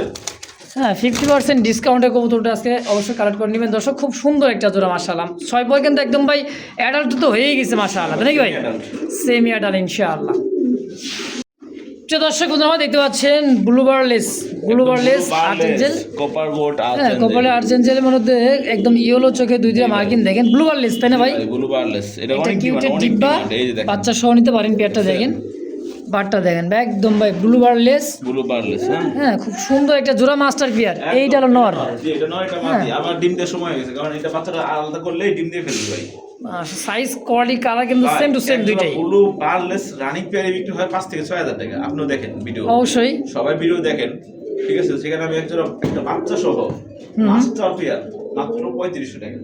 A: হ্যাঁ, 50% ডিসকাউন্টে কবুতরটা আজকে অবশ্যই কালেক্ট করে নেবেন দর্শক। খুব সুন্দর একটা জোড়া মাশাআল্লাহ। 6 পয় কিন্তু একদম ভাই অ্যাডাল্ট তো হয়েই গেছে মাশাআল্লাহ, তাই নাকি ভাই? সেমি অ্যাডাল্ট ইনশাআল্লাহ। প্রিয় দর্শক বন্ধুরা, দেখতে পাচ্ছেন ব্লুবারলেস আর্জেঞ্জেল,
B: কপার গোট
A: হ্যাঁ, কপালে আর্জেঞ্জেলের মধ্যে একদম ইয়েলো চোখে দুইটা মার্কিন দেখেন, ব্লুবারলেস, তাই না ভাই?
B: ব্লুবারলেস এটা
A: এটা
B: অনেক
A: কিউটের
B: ডিমান্ড,
A: ডিব্বা,
B: এই যে দেখেন
A: বাচ্চা সহ নিতে পারেন। পেয়ারটা দেখেন, বারটা দেখেন ভাই, একদম ভাই ব্লুবারলেস।
B: ব্লুবারলেস। হ্যাঁ
A: হ্যাঁ, খুব সুন্দর একটা জোড়া মাস্টার পেয়ার। এইটা হলো নর,
B: জি এটা নয়, এটা মাদি। আমার ডিম দেওয়ার সময় হয়ে গেছে, কারণ এটা বাচ্চাটা আলাদা করলেই ডিম দিয়ে ফেলবে ভাই।
A: সাইজ কোয়ালিটি কালার কিন্তু সেম টু সেম দুইটাই।
B: ব্লুবারলেস রানিং পেয়ারে বিক্রি হয় 5 থেকে 6000 টাকা। আপনিও দেখেন ভিডিও,
A: অবশ্যই
B: সবাই ভিডিও দেখেন, ঠিক আছে? সেখানে আমি একটা বাচ্চা সহ মাস্টার পেয়ার মাত্র 3500 টাকা।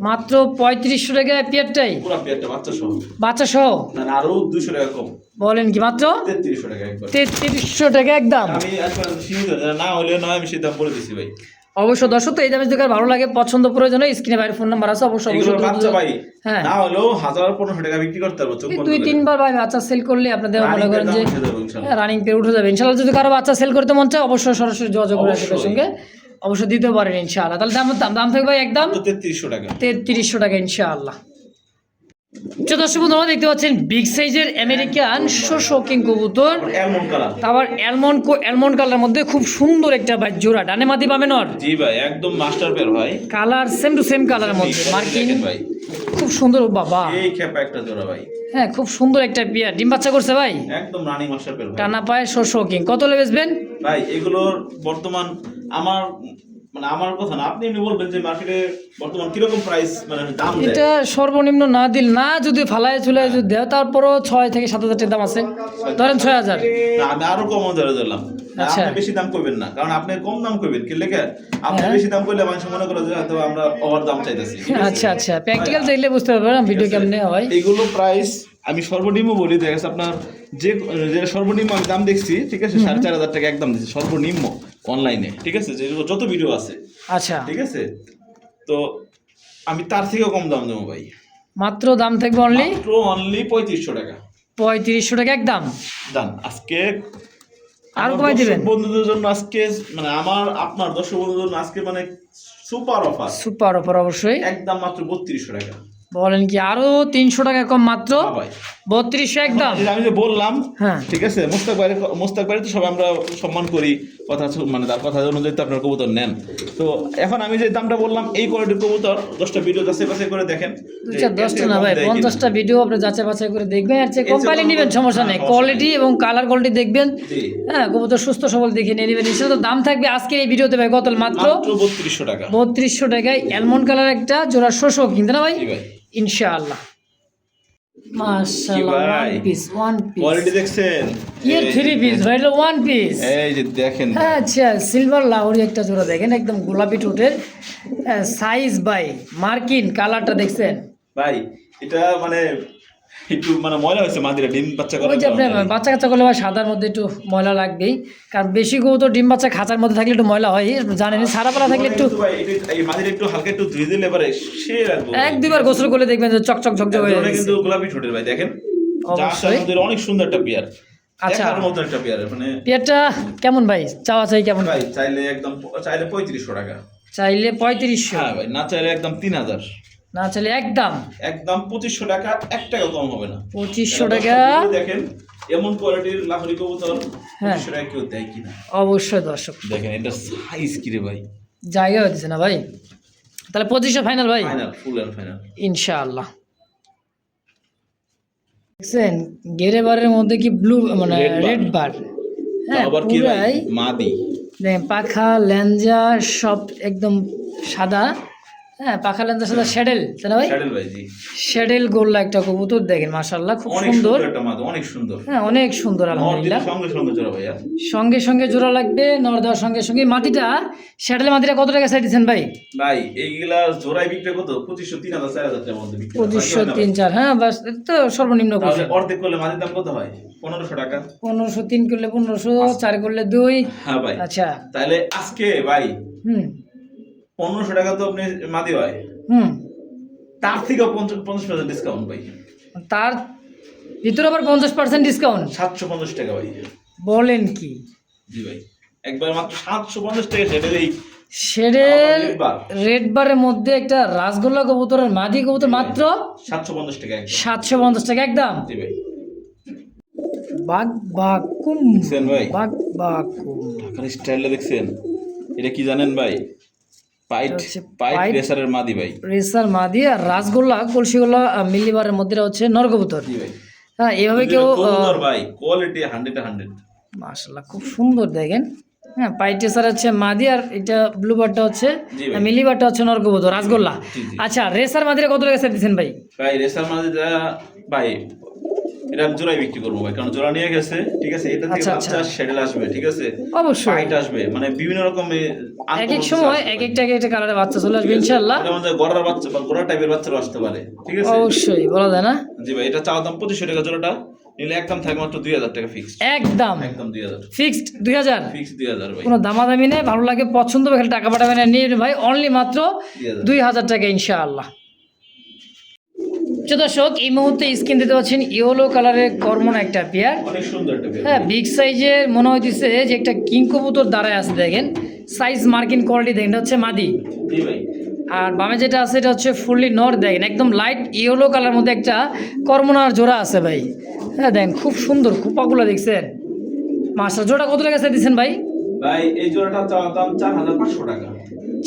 A: মাত্র 3500 টাকায় পেয়ারটাই,
B: পুরো পেয়ারটা বাচ্চা সহ,
A: বাচ্চা সহ।
B: না আরো 200 টাকা কম,
A: বলেন কি? মাত্র
B: 3300 টাকা একবার।
A: 3300 টাকা একদম।
B: আমি আজকাল সীমিত না হলে নয়, আমি সেটা বলে দিছি ভাই।
A: অবশ্য দর্শক, তো এই দামে যদি ভালো লাগে, পছন্দ প্রয়োজনে স্ক্রিনে বাইরে ফোন নাম্বার আছে, অবশ্যই
B: এগুলো বাচ্চা ভাই,
A: হ্যাঁ,
B: না হলেও 1000-1500 টাকা বিক্রি করতে পারবো। চোখ বন্ধ
A: 2-3 বার ভাই বাচ্চা সেল করলে আপনাদের মনে করেন যে
B: ইনশাআল্লাহ
A: রানিং পেয়ে উঠে যাবে ইনশাআল্লাহ। যদি কারো বাচ্চা সেল করতে মন চায়, অবশ্যই সরাসরি যোগাযোগ করে আপনাদের সঙ্গে অবশ্যই দিতে পারেন ইনশাআল্লাহ। তাহলে দাম থাকবে ভাই একদম
B: 3300 টাকা।
A: 3300 টাকা ইনশাআল্লাহ। দর্শক বন্ধুরা, দেখতে পাচ্ছেন বিগ সাইজের আমেরিকান শোকিং কবুতর,
B: এমন কালার,
A: আবার অ্যালমন্ড কালারের মধ্যে খুব সুন্দর একটা ভাই জোড়া, ডানে মাদি বামে নর।
B: জি ভাই, একদম মাস্টার পেয়ার ভাই,
A: কালার সেম টু সেম কালারের মধ্যে মার্কিং,
B: দেখেন ভাই,
A: খুব সুন্দর বাবা।
B: এই খেপা একটা জোড়া ভাই।
A: হ্যাঁ, খুব সুন্দর একটা পেয়ার, ডিম বাচ্চা করছে ভাই,
B: একদম রানিং মাস্টার পেয়ার ভাই।
A: টানা পায়ে শোকিং। কত বেচবেন
B: ভাই এগুলোর বর্তমান আমার মানে আমার কথা না, আপনি এমনি বলবেন যে মার্কেটে বর্তমান কিরকম প্রাইস মানে দাম দেয়।
A: এটা সর্বনিম্ন না যদি ফালায় চুলায় যদি দেয় তারপরও 6 থেকে 7 হাজার টাকা দাম আছে, ধরেন 6 হাজার।
B: না, আমি আরো কম ধরে দিলাম।
A: আচ্ছা।
B: আপনি বেশি দাম করবেন না, কারণ আপনি কম দাম করবেন কি লেখা, আপনি
A: হ্যাঁ।
B: বেশি দাম করলে মানুষ মনে করে যে হয়তো আমরা ওভার দাম চাইতেছি।
A: আচ্ছা প্র্যাকটিক্যাল দেখলে বুঝতে পারবেন ভিডিও কেমনে হয়।
B: এইগুলো প্রাইস আমি সর্বনিম্ন বলি, দেখা গেছে আপনার যে যে সর্বনিম্ন আমি দাম দেখছি, ঠিক আছে 4,500 টাকা একদম দিচ্ছি সর্বনিম্ন অনলাইনে, ঠিক আছে, যে যত ভিডিও আছে,
A: আচ্ছা,
B: ঠিক আছে। তো আমি তার থেকেও কম দাম দেবো ভাই,
A: মাত্র দাম থাকবে অনলি
B: অনলি 3500 টাকা
A: 3500 টাকা একদম।
B: দাম আজকে
A: আর
B: আমার
A: কমাই দিবেন?
B: দর্শক বন্ধুদের জন্য আজকে মানে আপনার দর্শক বন্ধুদের জন্য আজকে মানে সুপার অফার
A: অবশ্যই
B: একদম মাত্র 3200 টাকা।
A: বলেন কি, আরো 300 টাকা কম, মাত্র
B: হ্যাঁ ভাই,
A: 3200 একদম।
B: এই যে আমি যে বললাম,
A: হ্যাঁ।
B: ঠিক আছে, মোস্তাক ভাই তো সবাই আমরা সম্মান করি, কথা মানে তার কথা অনুযায়ী তো আপনার কবুতর নেন। তো এখন আমি যে দামটা বললাম, এই কোয়ালিটির কবুতর 10টা ভিডিও যাচাই বাছাই করে দেখেন।
A: দুইটা 10টা না ভাই, 50টা ভিডিও আপনি যাচাই বাছাই করে দেখবেন, আর চেয়ে কম পাইলে নেবেন, সমস্যা নেই। কোয়ালিটি এবং কালার কোয়ালিটি দেখবেন,
B: জি।
A: হ্যাঁ, কবুতর সুস্থ সবল দেখে নিয়ে নেবেন। এছাড়া তো দাম থাকবে আজকের এই ভিডিওতে ভাই কত, মাত্র
B: 3200 টাকা।
A: 3200 টাকায় অ্যালমন্ড কালার একটা জোড়া শোষক কিনতে না ভাই,
B: জি ভাই,
A: ইনশাআল্লাহ। মাশাআল্লাহ,
B: ভাই?
A: ওয়ান পিস
B: কোয়ালিটি দেখছেন?
A: এর 3 পিস ভাই, এটা ওয়ান পিস।
B: এই যে দেখেন,
A: আচ্ছা, সিলভার লাহোরি একটা জোড়া দেখেন, একদম গোলাপি ঠোঁটের সাইজ বাই মার্কিন, কালারটা দেখছেন
B: ভাই এটা মানে একটু মানে ময়লা হয়েছে, মাদিরা ডিম বাচ্চা করে।
A: ওই যে আপনি বাচ্চা কাচ্চা করলে ভাই সাদার মধ্যে একটু ময়লা লাগবেই, কারণ বেশি কবুতর ডিম বাচ্চা খাঁচার মধ্যে থাকলে একটু ময়লা হয়, জানেন, সারাপালা থাকলে একটু
B: ভাই এই মাদিরা একটু হালকা একটু ধুয়ে দিলে এবারে সে রাখবো,
A: এক দুইবার গোসল করলে দেখবেন যে চকচক ঝকঝক হয়ে
B: এটা
A: গেছে।
B: কিন্তু গোলাপি ঠোঁটের ভাই, দেখেন
A: অবশ্যই।
B: জাস্ট অনেক সুন্দর একটা পেয়ার,
A: আচ্ছা।
B: দেখার মতো একটা পেয়ার। মানে
A: পেয়ারটা কেমন ভাই, চাওয়া চাই কেমন?
B: ভাই চাইলে 3500 টাকা,
A: চাইলে 3500,
B: হ্যাঁ ভাই, না চাইলে একদম 3000,
A: না চাইলে একদম
B: 2500 টাকা, 1 টাকা কম হবে না।
A: 2500 টাকা।
B: দেখেন এমন কোয়ালিটির লাহোরি কবুতর
A: হ্যাঁ।
B: 2500 টাকা কেউ দেয় কিনা।
A: অবশ্যই দর্শক,
B: দেখেন এটা সাইজ কি রে ভাই,
A: জায়গা হয়েছে না ভাই, তাহলে 2500 ফাইনাল ভাই,
B: ফাইনাল, ফুল এন্ড ফাইনাল
A: ইনশাআল্লাহ। দেখছেন গেরে বারের মধ্যে কি ব্লু মানে
B: Red bar।
A: রেড বার, হ্যাঁ
B: আবার কি ভাই
A: পুরাই
B: মাদি,
A: দেখেন পাখা ল্যাঞ্জা সব একদম সাদা, হ্যাঁ পাখা ল্যাঞ্জা সাদা, শ্যাডেল তাই না ভাই,
B: স্যাডেল ভাই, জি
A: শ্যাডেল গোল্লা একটা কবুতর দেখেন, মাশাআল্লাহ খুব
B: অনেক
A: সুন্দর,
B: সুন্দর একটা মাদি, অনেক সুন্দর,
A: হ্যাঁ অনেক সুন্দর আলহামদুলিল্লাহ।
B: সঙ্গে সঙ্গে জোড়া ভাইয়া,
A: সঙ্গে সঙ্গে জোড়া লাগবে, নর দেওয়ার সঙ্গে সঙ্গে। মাটিটা শ্যাডেল মাটিটা কত টাকা চাই দিচ্ছেন ভাই?
B: ভাই এইগুলা জোড়াই বিক্রি কত 2500 3000 4000 টাকার মধ্যে বিক্রি হয়।
A: 2500 3-4, হ্যাঁ বাস, এটা তো সর্বনিম্ন
B: তাহলে
A: পয়সা।
B: অর্ধেক করলে মাদির দাম কত হয়? 1500 টাকা।
A: 1500, 3 করলে 1500, 4 করলে 2।
B: হ্যাঁ ভাই,
A: আচ্ছা,
B: তাহলে আজকে ভাই
A: হুম
B: 1500 টাকা তো আপনি মাদি হয়,
A: হুম,
B: তার থেকে 50% ডিসকাউন্ট ভাই,
A: তার ভিতরে আবার 50% ডিসকাউন্ট,
B: 750 টাকা ভাই।
A: বলেন কি?
B: জি ভাই, একবার মাত্র 750 টাকা সেটা এই
A: শেডেল
B: red bar।
A: রেড বারের মধ্যে একটা রাসগোল্লা কবুতরের মাদি কবুতর মাত্র
B: 750 টাকা একদম।
A: 750 টাকা একদম।
B: জি ভাই,
A: বাঘ বাকুম,
B: দেখছেন ভাই
A: বাঘ বাকুম,
B: ঢাকার স্টাইলটা দেখছেন? এটা কি জানেন ভাই? পাইট
A: এটা হচ্ছে
B: পাইট
A: পাইট
B: রেসারের মাদি ভাই।
A: রেসার মাদি, আর রাসগোল্লা কলসিগোল্লা মিলিবারের মধ্যে এটা হচ্ছে নরকবুতর।
B: জি ভাই,
A: হ্যাঁ এভাবে কেউ
B: কবুতর ভাই কোয়ালিটি 100
A: মাশাআল্লাহ খুব সুন্দর দেখেন, হ্যাঁ পাইটেসার হচ্ছে মাদি, আর এটা ব্লু বারটা হচ্ছে
B: জি ভাই।
A: মিলি বারটা হচ্ছে নরকবুতর রাসগোল্লা।
B: জি, জি।
A: আচ্ছা, রেসার মাদিরা কত টাকা দিচ্ছেন ভাই?
B: ভাই রেসার মাদিটা ভাই এটা আমি জোড়াই বিক্রি করবো ভাই, কারণ জোড়া নিয়ে গেছে, ঠিক আছে, এটা থেকে
A: আচ্ছা,
B: বাচ্চা
A: আচ্ছা।
B: শ্যাডেল আসবে, ঠিক আছে,
A: অবশ্যই
B: পাইট আসবে, মানে বিভিন্ন রকম
A: এক এক সময় এক একটা কালারের বাচ্চা চলে আসবে ইনশাআল্লাহ,
B: গড়ার বাচ্চা বা গড়া টাইপের বাচ্চারা আসতে পারে, ঠিক আছে।
A: অবশ্যই বলা যায় না।
B: জি ভাই, এটা চাওয়া দাম 2500 টাকা জোড়াটা, নিলে একদম থাকে মাত্র 2000 টাকা ফিক্সড,
A: একদম
B: একদম 2000
A: ফিক্সড 2000,
B: ফিক্সড 2000 ভাই,
A: কোনো দামাদামি নেই, ভালো লাগে পছন্দ হবে খালি টাকা পাঠাবেন আর নিয়ে নেবেন ভাই, অনলি মাত্র 2000 টাকা ইনশাআল্লাহ। দর্শক এই মুহূর্তে স্ক্রিন দিতে পাচ্ছেন ইয়েলো কালারের কর্মন একটা পেয়ার,
B: অনেক সুন্দর একটা পেয়ার।
A: হ্যাঁ বিগ সাইজের মনে হইতেছে যে একটা কিং কবুতর দাঁড়ায় আছে, দেখেন সাইজ মার্কিন কোয়ালিটি দেখেন, এটা হচ্ছে মাদি,
B: জি ভাই,
A: আর বামে যেটা আছে এটা হচ্ছে ফুললি নর, দেখেন একদম লাইট ইয়েলো কালার মধ্যে একটা কর্মনার জোড়া আছে ভাই, হ্যাঁ দেখেন খুব সুন্দর খোপাগুলো দেখছেন, মাস্টার জোড়া কত টাকা চাইতেছেন ভাই?
B: ভাই এই জোড়াটা চাওয়া দাম 4500 টাকা।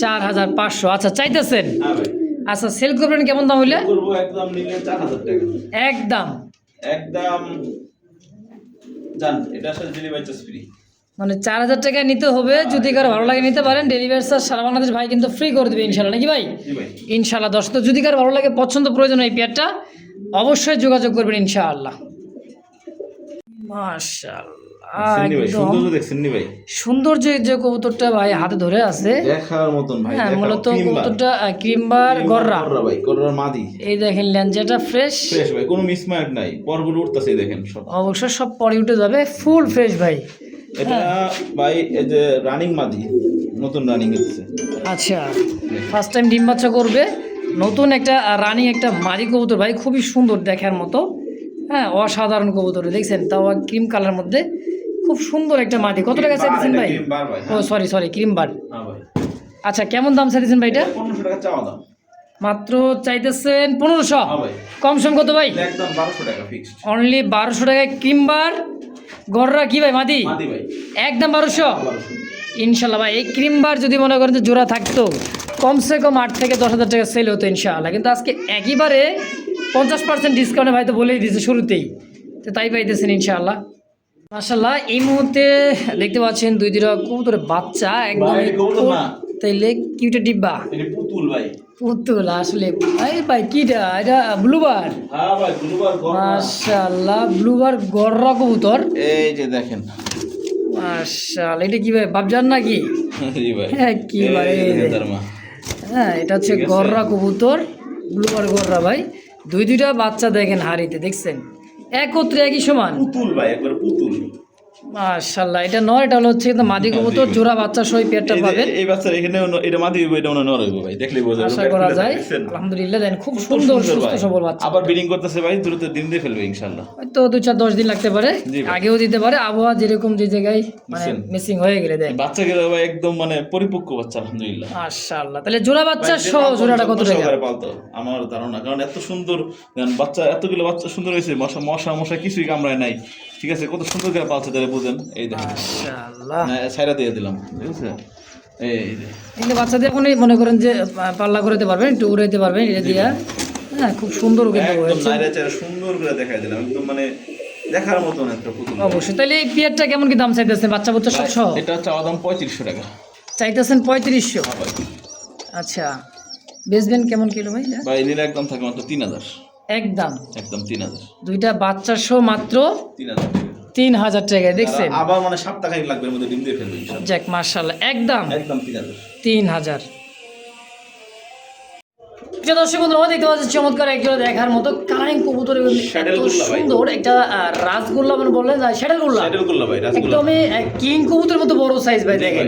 A: 4500, আচ্ছা চাইতেছেন,
B: হ্যাঁ ভাই,
A: আচ্ছা সেল করবেন কেমন দাম হইলে?
B: করবো একদম নিলে 4000 টাকা
A: একদম
B: একদম জান, এটা সাথে ডেলিভারি চার্জ ফ্রি।
A: মানে 4,000 টাকা নিতে হবে, যদি কারো ভালো লাগে নিতে পারেন। ডেলিভারি চার্জ সারা বাংলাদেশ ভাই কিন্তু ফ্রি করে দেবে ইনশাল্লাহ, নাকি ভাই?
B: জি ভাই।
A: ইনশাল্লাহ দর্শক, তো যদি কারো ভালো লাগে, পছন্দ, প্রয়োজন এই পেয়ারটা, অবশ্যই যোগাযোগ করবেন ইনশাআল্লাহ। মাশাআল্লাহ,
B: সিন্নি ভাই,
A: একদম
B: সৌন্দর্য দেখছেন নি ভাই?
A: সুন্দর যে কবুতরটা ভাই হাতে ধরে আছে,
B: দেখার মতন ভাই।
A: হ্যাঁ,
B: দেখার
A: মূলত
B: ক্রিম বার।
A: কবুতরটা ক্রিমবার গররা।
B: গররা ভাই, গররার মাদি।
A: এই দেখেন ল্যাঞ্জাটা ফ্রেশ,
B: ফ্রেশ ভাই, কোনো মিসমার্ক নাই। পরগুলো উঠতেছে দেখেন সব।
A: অবশ্য সব পরে উঠে যাবে, ফুল ফ্রেশ ভাই।
B: এটা ভাই এই যে রানিং মাদি, নতুন রানিং হচ্ছে।
A: আচ্ছা, ফার্স্ট টাইম ডিম বাচ্চা করবে, নতুন একটা রানিং একটা মাদি কবুতর ভাই, খুবই সুন্দর দেখার মতো, হ্যাঁ, অসাধারণ কবুতর দেখছেন, তাও ক্রিম কালার মধ্যে, খুব সুন্দর একটা মাদি। কত টাকা চাইতেছেন ভাই?
B: ক্রিম বার ভাই।
A: ও সরি ক্রিম বার।
B: হ্যাঁ ভাই।
A: আচ্ছা, কেমন দাম চাইতেছেন ভাই এটা?
B: 1500 টাকা চাওয়া দাম।
A: মাত্র চাইতেছেন 1500?
B: হ্যাঁ ভাই।
A: কম সম কত ভাই?
B: একদম 1200 টাকা ফিক্সড।
A: অনলি 1200 টাকায় ক্রিম বার গররা কি ভাই মাদি?
B: মাদি ভাই।
A: একদম 1200? ইনশাল্লাহ ভাই, এই ক্রিম বার যদি মনে করেন যে জোড়া থাকতো, কমসে কম 8 থেকে 10,000 টাকা সেল হতো ইনশাআল্লাহ, কিন্তু আজকে একেবারে 50% ডিসকাউন্টে ভাই তো বলেই দিয়েছে শুরুতেই, তো তাই পাইতেছেন ইনশাআল্লাহ। মাশাআল্লাহ, এই মুহূর্তে দেখতে পাচ্ছেন দুইটা কবুতরের বাচ্চা, একদম
B: ভাই, কবুতর না।
A: তাইলে কিউটা ডিব্বা
B: এটা পুতুল ভাই।
A: পুতুল আসলে। এই ভাই কিটা এটা? ব্লুবার?
B: হ্যাঁ ভাই, ব্লুবার গররা।
A: মাশাআল্লাহ, ব্লুবার গররা কবুতর।
B: এই যে দেখেন।
A: মাশাআল্লাহ, এটা কি ভাই বাবজান নাকি?
B: জি ভাই।
A: হ্যাঁ, কি ভাই,
B: এই যে তার মা।
A: হ্যাঁ, এটা হচ্ছে
B: ঠিক আছে।
A: গররা কবুতর, ব্লুবার গররা ভাই। দুইটা বাচ্চা দেখেন হাড়িতে, দেখছেন একত্রে একই সমান।
B: পুতুল ভাই, একবার পুতুল।
A: মাশাআল্লাহ, এটা নয়, এটা হচ্ছে কিন্তু মাদি কবুতর, জোড়া বাচ্চা সহ পেয়ারটা
B: এই যে
A: পাবেন,
B: এই বাচ্চা এখানে এটা মাদি হইব, এটা মনে নর হইব ভাই, দেখলেই বোঝা
A: আশা
B: যাবে।
A: করা যায়।
B: দেখছেন?
A: আলহামদুলিল্লাহ, দেন খুব
B: খুব
A: সুন্দর সুস্থ
B: ভাই।
A: সবল বাচ্চা।
B: আবার ব্রিডিং করতেছে ভাই, দ্রুত দিন দিয়ে ফেলবে ইনশাআল্লাহ।
A: হয়তো 2-4-10 দিন লাগতে পারে,
B: জি ভাই।
A: আগেও দিতে পারে, আবহাওয়া যেরকম যে জায়গায় মানে
B: বুঝছেন?
A: মিসিং হয়ে গেলে দেয়।
B: বাচ্চা গেলে ভাই একদম মানে পরিপক্ক বাচ্চা আলহামদুলিল্লাহ।
A: মাশাআল্লাহ, তাহলে জোড়া বাচ্চা
B: ভাই, যে
A: সহ
B: পালতো,
A: জোড়াটা কত
B: যত্ন
A: টাকা?
B: সহকারে পালতো, আমার ধারণা, কারণ এত সুন্দর বাচ্চা, এতগুলো বাচ্চা সুন্দর হয়েছে, মশা কিছুই কামড়ায় নাই, ঠিক আছে, কত সুন্দর করে পালছে তাহলে বুঝেন। এই দেখেন,
A: মাশাআল্লাহ,
B: ছাইরা দিয়ে দিলাম, ঠিক আছে। এই যে
A: কিন্তু বাচ্চাদের এখনই মনে করেন যে পাল্লা করাতে পারবেন, একটু উড়াইতে পারবেন এটা দিয়া, হ্যাঁ, খুব সুন্দর কিন্তু
B: একদম
A: হয়েছে
B: নাইরা চাইরা সুন্দর করে দেখাই দিলাম, একদম মানে দেখার মতন একটা পুতুল।
A: অবশ্যই। তাহলে এই পেয়ারটা কেমন কি দাম চাইতেছেন বাচ্চা বাচ্চা সব সহ?
B: এটা চাওয়া দাম 3500 টাকা।
A: চাইতেছেন 3500?
B: হ্যাঁ ভাই।
A: আচ্ছা, বেচবেন কেমন কিলো ভাই এটা?
B: ভাই নিলে একদম থাকে মাত্র 3000।
A: একদম
B: একদম 3000।
A: দুইটা বাচ্চা সহ মাত্র
B: 3000 টাকা।
A: 3000 টাকায়, দেখছেন?
B: আবার মানে সপ্তাহখানিক লাগবে, এর মধ্যে ডিম দিয়ে ফেলবে ইনশাআল্লাহ।
A: যাক মাশাআল্লাহ, একদম
B: একদম 3000।
A: 3000। যে দর্শক বন্ধুরা, দেখতে পাচ্ছেন চমৎকার একজন দেখার মতো কালারিং কবুতর, এবং
B: শ্যাডেল
A: এত
B: গোল্লা ভাই।
A: সুন্দর একটা রাসগোল্লা মানে বললেন না, শ্যাডেল গোল্লা,
B: সেটেল করলা ভাই, রাসগোল্লা।
A: একদমই কিং কবুতরের মতো বড় সাইজ ভাই, দেখেন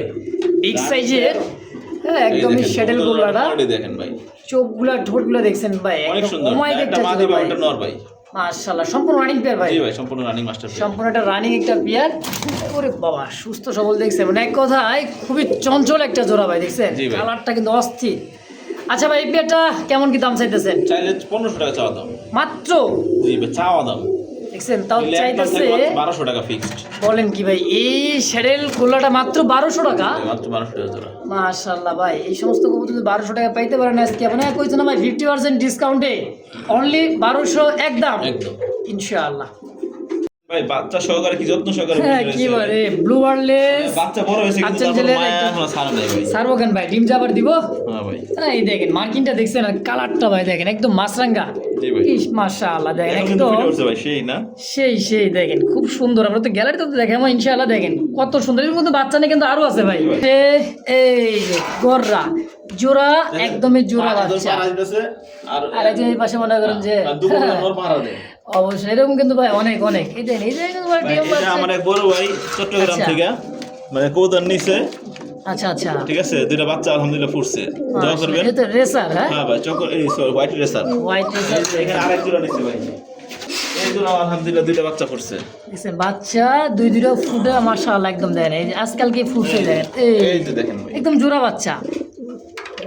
A: বিগ সাইজের, হ্যাঁ, একদমই শ্যাডেল গোল্লাটা।
B: দেখেন ভাই,
A: চোখগুলা ঠোঁটগুলা দেখছেন ভাই,
B: অনেক
A: একদম
B: সুন্দর।
A: অমায়িক
B: একটা
A: একটা
B: মাদি
A: জোড়া
B: বা
A: ভাই।
B: একটা নর ভাই।
A: মাশাআল্লাহ, সম্পূর্ণ রানিং পেয়ার ভাই,
B: জি ভাই, সম্পূর্ণ রানিং মাস্টার।
A: সম্পূর্ণ একটা রানিং একটা পেয়ার। ওরে বাবা, সুস্থ সবল দেখছেন, মানে এক কথায় খুবই চঞ্চল একটা জোড়া ভাই, দেখছেন
B: জি ভাই।
A: কালারটা কিন্তু অস্থির। আচ্ছা ভাই, এই পেয়ারটা কেমন কি দাম চাইতেছেন?
B: চাইলে 1500 টাকা চাওয়া দাম।
A: মাত্র?
B: জি ভাই, চাওয়া দাম।
A: দেখছেন, তাও
B: নিলে একদম
A: চাইতেছে।
B: থাকবে 1200 টাকা ফিক্সড।
A: বলেন কি ভাই, এই শ্যাডেল গোল্লাটা মাত্র 1200 টাকা?
B: মাত্র 1200 টাকা জোড়া।
A: মাশাআল্লাহ ভাই, এই সমস্ত কবুতর যদি 1200 টাকা পাইতে পারেন আজকে, মানে কইছে না ভাই 50% ডিসকাউন্টে অনলি 1200 একদম
B: একদম
A: ইনশাআল্লাহ।
B: ভাই, বাচ্চা সহকারে কি যত্ন সহকারে
A: হ্যাঁ,
B: বুঝে
A: কি
B: রয়েছে।
A: বলে ব্লু বার্লেস
B: বাচ্চা বড় হয়েছে কিন্তু
A: আচ্ছা,
B: তারপর
A: জেলের
B: মায়া
A: একটা-
B: এখনো ছাড়া নাই ভাই।
A: সারবো কেন ভাই, ডিম যাবার দিব।
B: হ্যাঁ ভাই।
A: হ্যাঁ, এই দেখেন মার্কিনটা দেখছেন, আর কালারটা ভাই দেখেন একদম মাছরাঙ্গা।
B: জি ভাই।
A: ইস মাশাআল্লাহ, দেখেন
B: এখন কিন্তু
A: একদম
B: ভিডিও করছে ভাই, সেই না?
A: সেই দেখেন খুব সুন্দর। আমরা তো গ্যালারিতে তো দেখাবো ইনশাআল্লাহ, দেখেন কত সুন্দর। এর মধ্যে বাচ্চা নেই কিন্তু আরো আছে ভাই। এই যে গররা জোড়া, একদমই জোড়া বাচ্চা। আর এই যে এই পাশে মনে করেন যে অবশ্যই এরকম কিন্তু ভাই অনেক এই দেখেন, এই যে কিন্তু ভাই ডিম
B: এটা আমার
A: বাচ্চা।
B: এক বড় ভাই চট্টগ্রাম
A: আচ্ছা।
B: থেকে, মানে কবুতর নিছে,
A: আচ্ছা,
B: ঠিক আছে, দুইটা বাচ্চা আলহামদুলিল্লাহ ফুটছে, দোয়া করবেন।
A: এটা তো রেসার, হ্যাঁ,
B: হ্যাঁ ভাই, চকর এই হোয়াইট রেসার।
A: White racer.
B: এখানে আরেক জোড়া নিছে ভাই, এই জোড়া আলহামদুলিল্লাহ দুইটা বাচ্চা ফুটছে।
A: দেখছেন বাচ্চা দুইটা ফুটে মাশাআল্লাহ একদম দেখেন, এই যে আজকালকে ফুটছে দেখেন,
B: এই যে দেখেন ভাই,
A: একদম জোড়া বাচ্চা,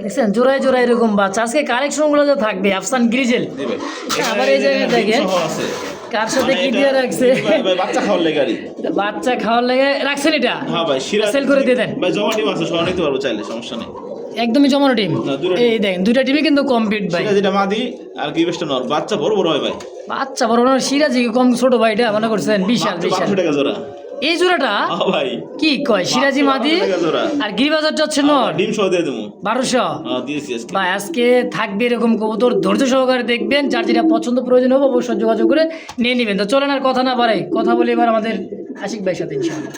A: দেখছেন জোড়ায় এরকম বাচ্চা। আজকে কালেকশন গুলো যে থাকবে আফসান গ্রিজেল,
B: জি ভাই।
A: আবার এই জায়গায় দেখেন
B: ডিম সহ আছে।
A: কার সাথে
B: মানে
A: কি
B: এটা-
A: দিয়ে রাখছে,
B: ভাই, বাচ্চা খাওয়ার লেগে গাড়ি।
A: বাচ্চা খাওয়ার লেগে রাখছেন এটা।
B: হ্যাঁ ভাই, সিরাজ
A: সেল করে দিয়ে দেন।
B: ভাই, জমা ডিম আছে, সহ নিতে পারবো চাইলে, সমস্যা নেই।
A: একদমই জমানো টিম।
B: না, দুটো
A: এই দেখেন দুইটা টিমই কিন্তু কমপ্লিট ভাই।
B: সিরাজ এটা মাদি আর গিভেস্টা নর, বাচ্চা বড় হয় ভাই।
A: বাচ্চা বড় না, সিরাজি কম ছোট ভাই, এটা মনে করছেন বিশাল
B: মাত্র 1200 টাকা জোড়া।
A: এই জোড়াটা
B: হ্যাঁ ভাই।
A: কি কয় সিরাজি মাদি আর গিরিবাজারটা হচ্ছে নর
B: ডিম সহ দিয়ে দেবো
A: 1200
B: দিয়েছি আজকে
A: ভাই আজকে থাকবে এরকম কবুতর ধৈর্য সহকারে দেখবেন, যার যেটা পছন্দ প্রয়োজন হবে অবশ্যই যোগাযোগ করে নিয়ে নেবেন। তো চলেন আর কথা না বাড়াই, কথা বলি এবার আমাদের আশিক ভাইয়ের সাথে ইনশাআল্লাহ।